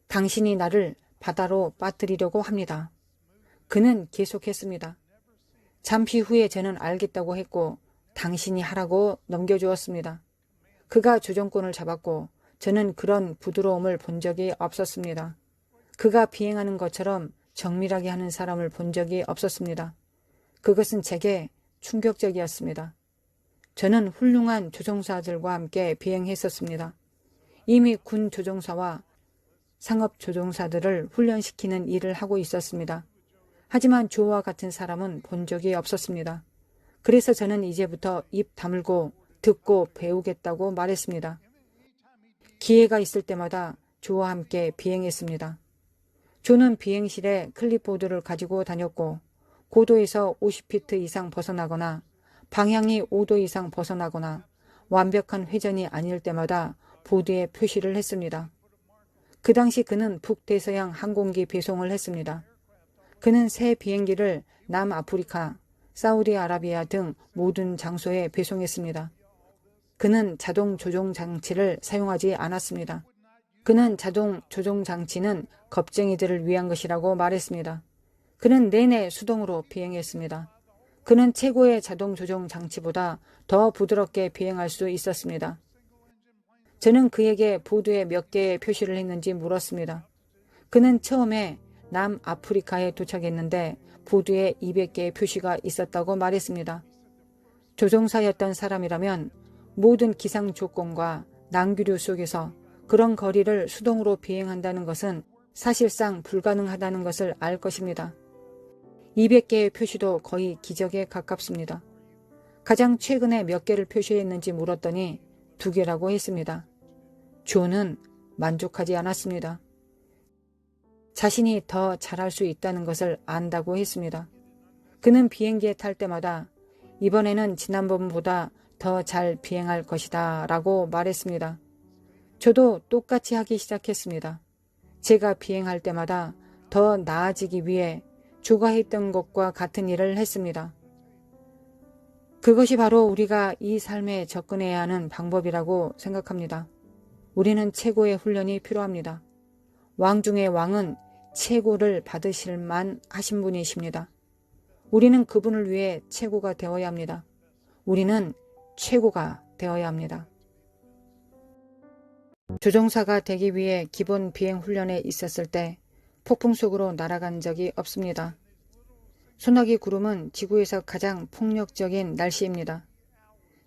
[SPEAKER 1] 당신이 나를 바다로 빠뜨리려고 합니다. 그는 계속했습니다. 잠시 후에 저는 알겠다고 했고 당신이 하라고 넘겨주었습니다. 그가 조종권을 잡았고 저는 그런 부드러움을 본 적이 없었습니다. 그가 비행하는 것처럼 정밀하게 하는 사람을 본 적이 없었습니다. 그것은 제게 충격적이었습니다. 저는 훌륭한 조종사들과 함께 비행했었습니다. 이미 군 조종사와 상업 조종사들을 훈련시키는 일을 하고 있었습니다. 하지만 조와 같은 사람은 본 적이 없었습니다. 그래서 저는 이제부터 입 다물고 듣고 배우겠다고 말했습니다. 기회가 있을 때마다 조와 함께 비행했습니다. 조는 비행실에 클립보드를 가지고 다녔고 고도에서 50피트 이상 벗어나거나 방향이 5도 이상 벗어나거나 완벽한 회전이 아닐 때마다 보드에 표시를 했습니다. 그 당시 그는 북대서양 항공기 배송을 했습니다. 그는 새 비행기를 남아프리카, 사우디아라비아 등 모든 장소에 배송했습니다. 그는 자동 조종 장치를 사용하지 않았습니다. 그는 자동 조종 장치는 겁쟁이들을 위한 것이라고 말했습니다. 그는 내내 수동으로 비행했습니다. 그는 최고의 자동 조종 장치보다 더 부드럽게 비행할 수 있었습니다. 저는 그에게 보드에 몇 개의 표시를 했는지 물었습니다. 그는 처음에 남아프리카에 도착했는데 보드에 200개의 표시가 있었다고 말했습니다. 조종사였던 사람이라면 모든 기상 조건과 낭규류 속에서 그런 거리를 수동으로 비행한다는 것은 사실상 불가능하다는 것을 알 것입니다. 200개의 표시도 거의 기적에 가깝습니다. 가장 최근에 몇 개를 표시했는지 물었더니 2개라고 했습니다. 조는 만족하지 않았습니다. 자신이 더 잘할 수 있다는 것을 안다고 했습니다. 그는 비행기에 탈 때마다 이번에는 지난번보다 더 잘 비행할 것이다 라고 말했습니다. 저도 똑같이 하기 시작했습니다. 제가 비행할 때마다 더 나아지기 위해 조가 했던 것과 같은 일을 했습니다. 그것이 바로 우리가 이 삶에 접근해야 하는 방법이라고 생각합니다. 우리는 최고의 훈련이 필요합니다. 왕 중의 왕은 최고를 받으실 만 하신 분이십니다. 우리는 그분을 위해 최고가 되어야 합니다. 우리는 최고가 되어야 합니다. 조종사가 되기 위해 기본 비행 훈련에 있었을 때 폭풍 속으로 날아간 적이 없습니다. 소나기 구름은 지구에서 가장 폭력적인 날씨입니다.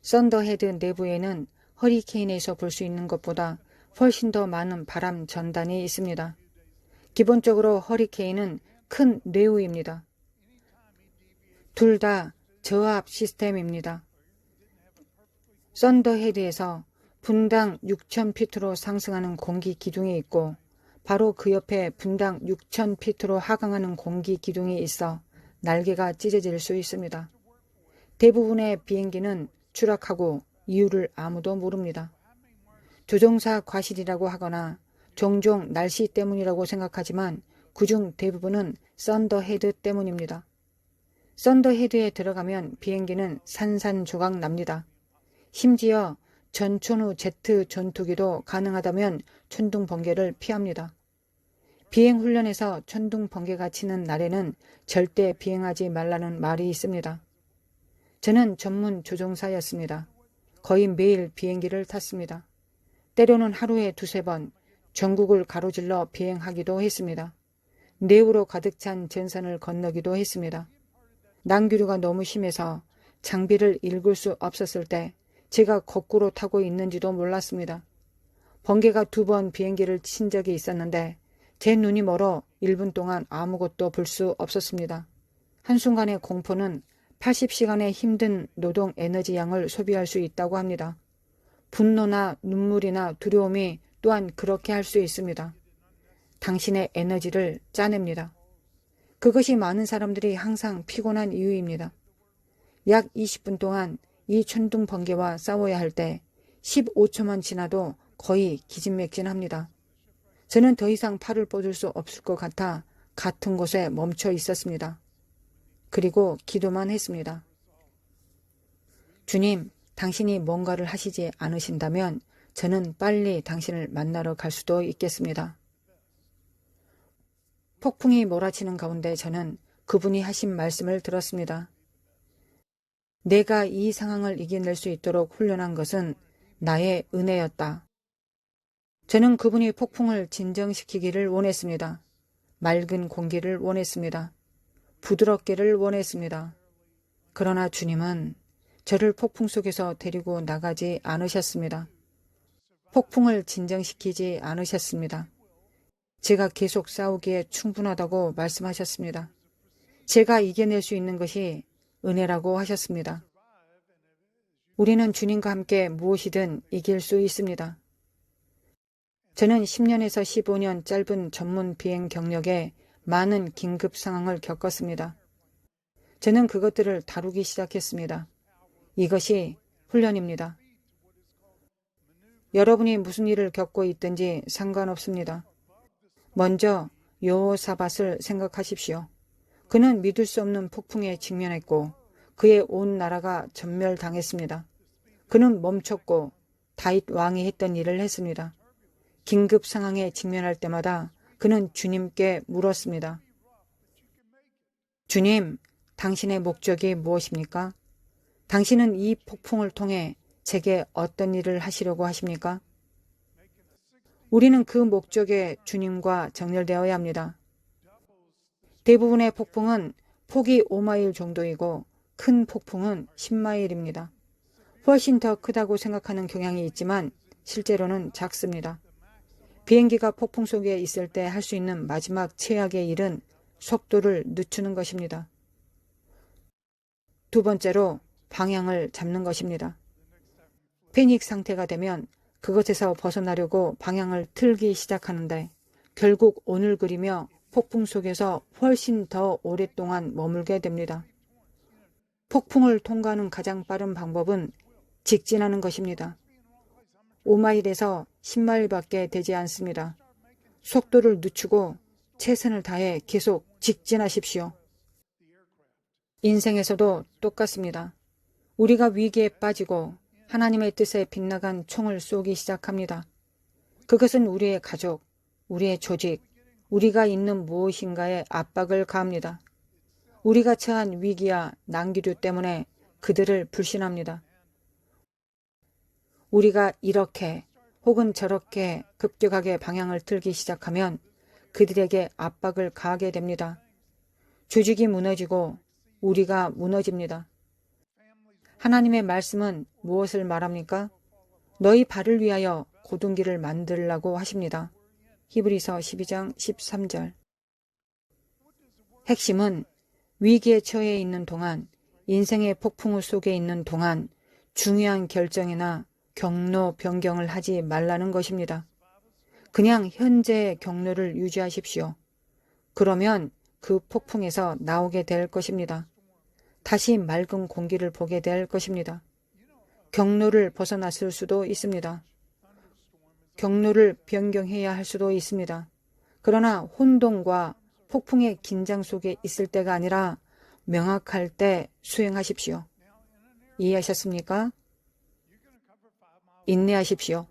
[SPEAKER 1] 썬더헤드 내부에는 허리케인에서 볼 수 있는 것보다 훨씬 더 많은 바람 전단이 있습니다. 기본적으로 허리케인은 큰 뇌우입니다. 둘 다 저압 시스템입니다. 썬더헤드에서 분당 6,000피트로 상승하는 공기 기둥이 있고 바로 그 옆에 분당 6,000피트로 하강하는 공기 기둥이 있어 날개가 찢어질 수 있습니다. 대부분의 비행기는 추락하고 이유를 아무도 모릅니다. 조종사 과실이라고 하거나 종종 날씨 때문이라고 생각하지만 그중 대부분은 썬더헤드 때문입니다. 썬더헤드에 들어가면 비행기는 산산조각 납니다. 심지어 전천후 제트 전투기도 가능하다면 천둥 번개를 피합니다. 비행 훈련에서 천둥 번개가 치는 날에는 절대 비행하지 말라는 말이 있습니다. 저는 전문 조종사였습니다. 거의 매일 비행기를 탔습니다. 때로는 하루에 2-3번, 전국을 가로질러 비행하기도 했습니다. 뇌우로 가득 찬 전선을 건너기도 했습니다. 난기류가 너무 심해서 장비를 읽을 수 없었을 때 제가 거꾸로 타고 있는지도 몰랐습니다. 번개가 2번 비행기를 친 적이 있었는데 제 눈이 멀어 1분 동안 아무것도 볼 수 없었습니다. 한순간의 공포는 80시간의 힘든 노동 에너지 양을 소비할 수 있다고 합니다. 분노나 눈물이나 두려움이 또한 그렇게 할 수 있습니다. 당신의 에너지를 짜냅니다. 그것이 많은 사람들이 항상 피곤한 이유입니다. 약 20분 동안 이 천둥 번개와 싸워야 할 때 15초만 지나도 거의 기진맥진합니다. 저는 더 이상 팔을 뻗을 수 없을 것 같아 같은 곳에 멈춰 있었습니다. 그리고 기도만 했습니다. 주님, 당신이 뭔가를 하시지 않으신다면 저는 빨리 당신을 만나러 갈 수도 있겠습니다. 폭풍이 몰아치는 가운데 저는 그분이 하신 말씀을 들었습니다. 내가 이 상황을 이겨낼 수 있도록 훈련한 것은 나의 은혜였다. 저는 그분이 폭풍을 진정시키기를 원했습니다. 맑은 공기를 원했습니다. 부드럽기를 원했습니다. 그러나 주님은 저를 폭풍 속에서 데리고 나가지 않으셨습니다. 폭풍을 진정시키지 않으셨습니다. 제가 계속 싸우기에 충분하다고 말씀하셨습니다. 제가 이겨낼 수 있는 것이 은혜라고 하셨습니다. 우리는 주님과 함께 무엇이든 이길 수 있습니다. 저는 10년에서 15년 짧은 전문 비행 경력에 많은 긴급 상황을 겪었습니다. 저는 그것들을 다루기 시작했습니다. 이것이 훈련입니다. 여러분이 무슨 일을 겪고 있든지 상관없습니다. 먼저 여호사밧을 생각하십시오. 그는 믿을 수 없는 폭풍에 직면했고 그의 온 나라가 전멸당했습니다. 그는 멈췄고 다윗 왕이 했던 일을 했습니다. 긴급 상황에 직면할 때마다 그는 주님께 물었습니다. 주님, 당신의 목적이 무엇입니까? 당신은 이 폭풍을 통해 제게 어떤 일을 하시려고 하십니까? 우리는 그 목적에 주님과 정렬되어야 합니다. 대부분의 폭풍은 폭이 5마일 정도이고 큰 폭풍은 10마일입니다. 훨씬 더 크다고 생각하는 경향이 있지만 실제로는 작습니다. 비행기가 폭풍 속에 있을 때 할 수 있는 마지막 최악의 일은 속도를 늦추는 것입니다. 두 번째로 방향을 잡는 것입니다. 패닉 상태가 되면 그것에서 벗어나려고 방향을 틀기 시작하는데 결국 오늘그리며 폭풍 속에서 훨씬 더 오랫동안 머물게 됩니다. 폭풍을 통과하는 가장 빠른 방법은 직진하는 것입니다. 5마일에서 10마일밖에 되지 않습니다. 속도를 늦추고 최선을 다해 계속 직진하십시오. 인생에서도 똑같습니다. 우리가 위기에 빠지고 하나님의 뜻에 빗나간 총을 쏘기 시작합니다. 그것은 우리의 가족, 우리의 조직, 우리가 있는 무엇인가에 압박을 가합니다. 우리가 처한 위기와 난기류 때문에 그들을 불신합니다. 우리가 이렇게 혹은 저렇게 급격하게 방향을 틀기 시작하면 그들에게 압박을 가하게 됩니다. 조직이 무너지고 우리가 무너집니다. 하나님의 말씀은 무엇을 말합니까? 너희 발을 위하여 고둥기를 만들라고 하십니다. 히브리서 12장 13절. 핵심은 위기에 처해 있는 동안, 인생의 폭풍 속에 있는 동안 중요한 결정이나 경로 변경을 하지 말라는 것입니다. 그냥 현재의 경로를 유지하십시오. 그러면 그 폭풍에서 나오게 될 것입니다. 다시 맑은 공기를 보게 될 것입니다. 경로를 벗어났을 수도 있습니다. 경로를 변경해야 할 수도 있습니다. 그러나 혼돈과 폭풍의 긴장 속에 있을 때가 아니라 명확할 때 수행하십시오. 이해하셨습니까? 인내하십시오.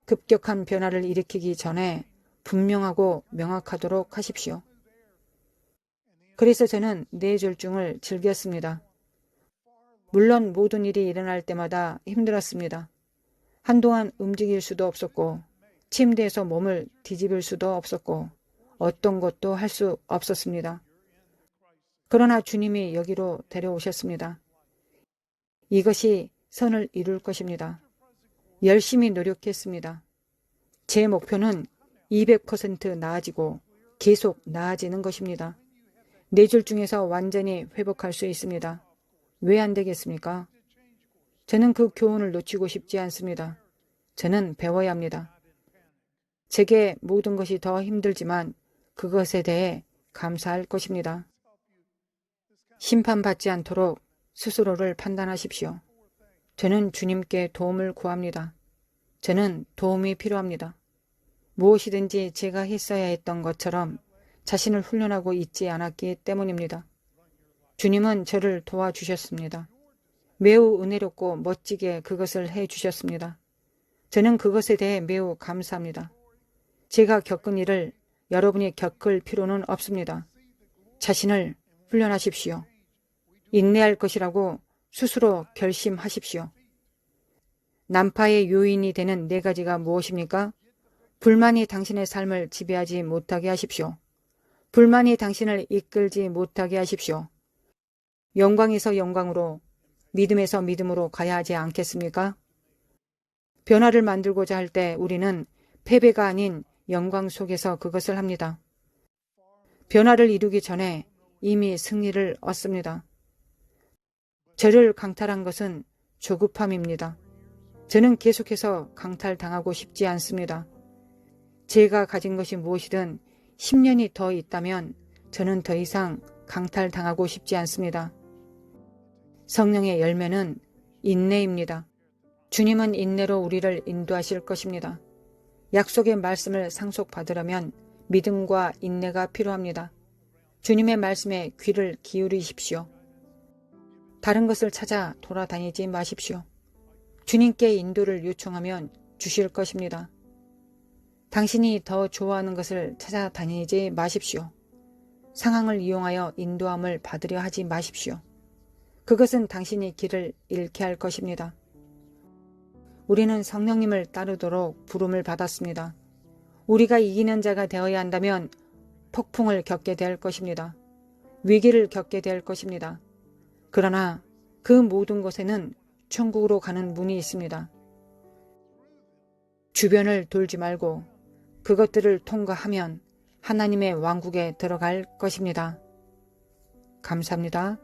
[SPEAKER 1] 급격한 변화를 일으키기 전에 분명하고 명확하도록 하십시오. 그래서 저는 뇌졸중을 즐겼습니다. 물론 모든 일이 일어날 때마다 힘들었습니다. 한동안 움직일 수도 없었고 침대에서 몸을 뒤집을 수도 없었고 어떤 것도 할 수 없었습니다. 그러나 주님이 여기로 데려오셨습니다. 이것이 선을 이룰 것입니다. 열심히 노력했습니다. 제 목표는 200% 나아지고 계속 나아지는 것입니다. 4줄 중에서 완전히 회복할 수 있습니다. 왜 안 되겠습니까? 저는 그 교훈을 놓치고 싶지 않습니다. 저는 배워야 합니다. 제게 모든 것이 더 힘들지만 그것에 대해 감사할 것입니다. 심판받지 않도록 스스로를 판단하십시오. 저는 주님께 도움을 구합니다. 저는 도움이 필요합니다. 무엇이든지 제가 했어야 했던 것처럼 자신을 훈련하고 있지 않았기 때문입니다. 주님은 저를 도와주셨습니다. 매우 은혜롭고 멋지게 그것을 해주셨습니다. 저는 그것에 대해 매우 감사합니다. 제가 겪은 일을 여러분이 겪을 필요는 없습니다. 자신을 훈련하십시오. 인내할 것이라고 스스로 결심하십시오. 난파의 요인이 되는 4가지가 무엇입니까? 불만이 당신의 삶을 지배하지 못하게 하십시오. 불만이 당신을 이끌지 못하게 하십시오. 영광에서 영광으로, 믿음에서 믿음으로 가야 하지 않겠습니까? 변화를 만들고자 할 때 우리는 패배가 아닌 영광 속에서 그것을 합니다. 변화를 이루기 전에 이미 승리를 얻습니다. 저를 강탈한 것은 조급함입니다. 저는 계속해서 강탈당하고 싶지 않습니다. 제가 가진 것이 무엇이든 10년이 더 있다면 저는 더 이상 강탈당하고 싶지 않습니다. 성령의 열매는 인내입니다. 주님은 인내로 우리를 인도하실 것입니다. 약속의 말씀을 상속받으려면 믿음과 인내가 필요합니다. 주님의 말씀에 귀를 기울이십시오. 다른 것을 찾아 돌아다니지 마십시오. 주님께 인도를 요청하면 주실 것입니다. 당신이 더 좋아하는 것을 찾아다니지 마십시오. 상황을 이용하여 인도함을 받으려 하지 마십시오. 그것은 당신이 길을 잃게 할 것입니다. 우리는 성령님을 따르도록 부름을 받았습니다. 우리가 이기는 자가 되어야 한다면 폭풍을 겪게 될 것입니다. 위기를 겪게 될 것입니다. 그러나 그 모든 곳에는 천국으로 가는 문이 있습니다. 주변을 돌지 말고 그것들을 통과하면 하나님의 왕국에 들어갈 것입니다. 감사합니다.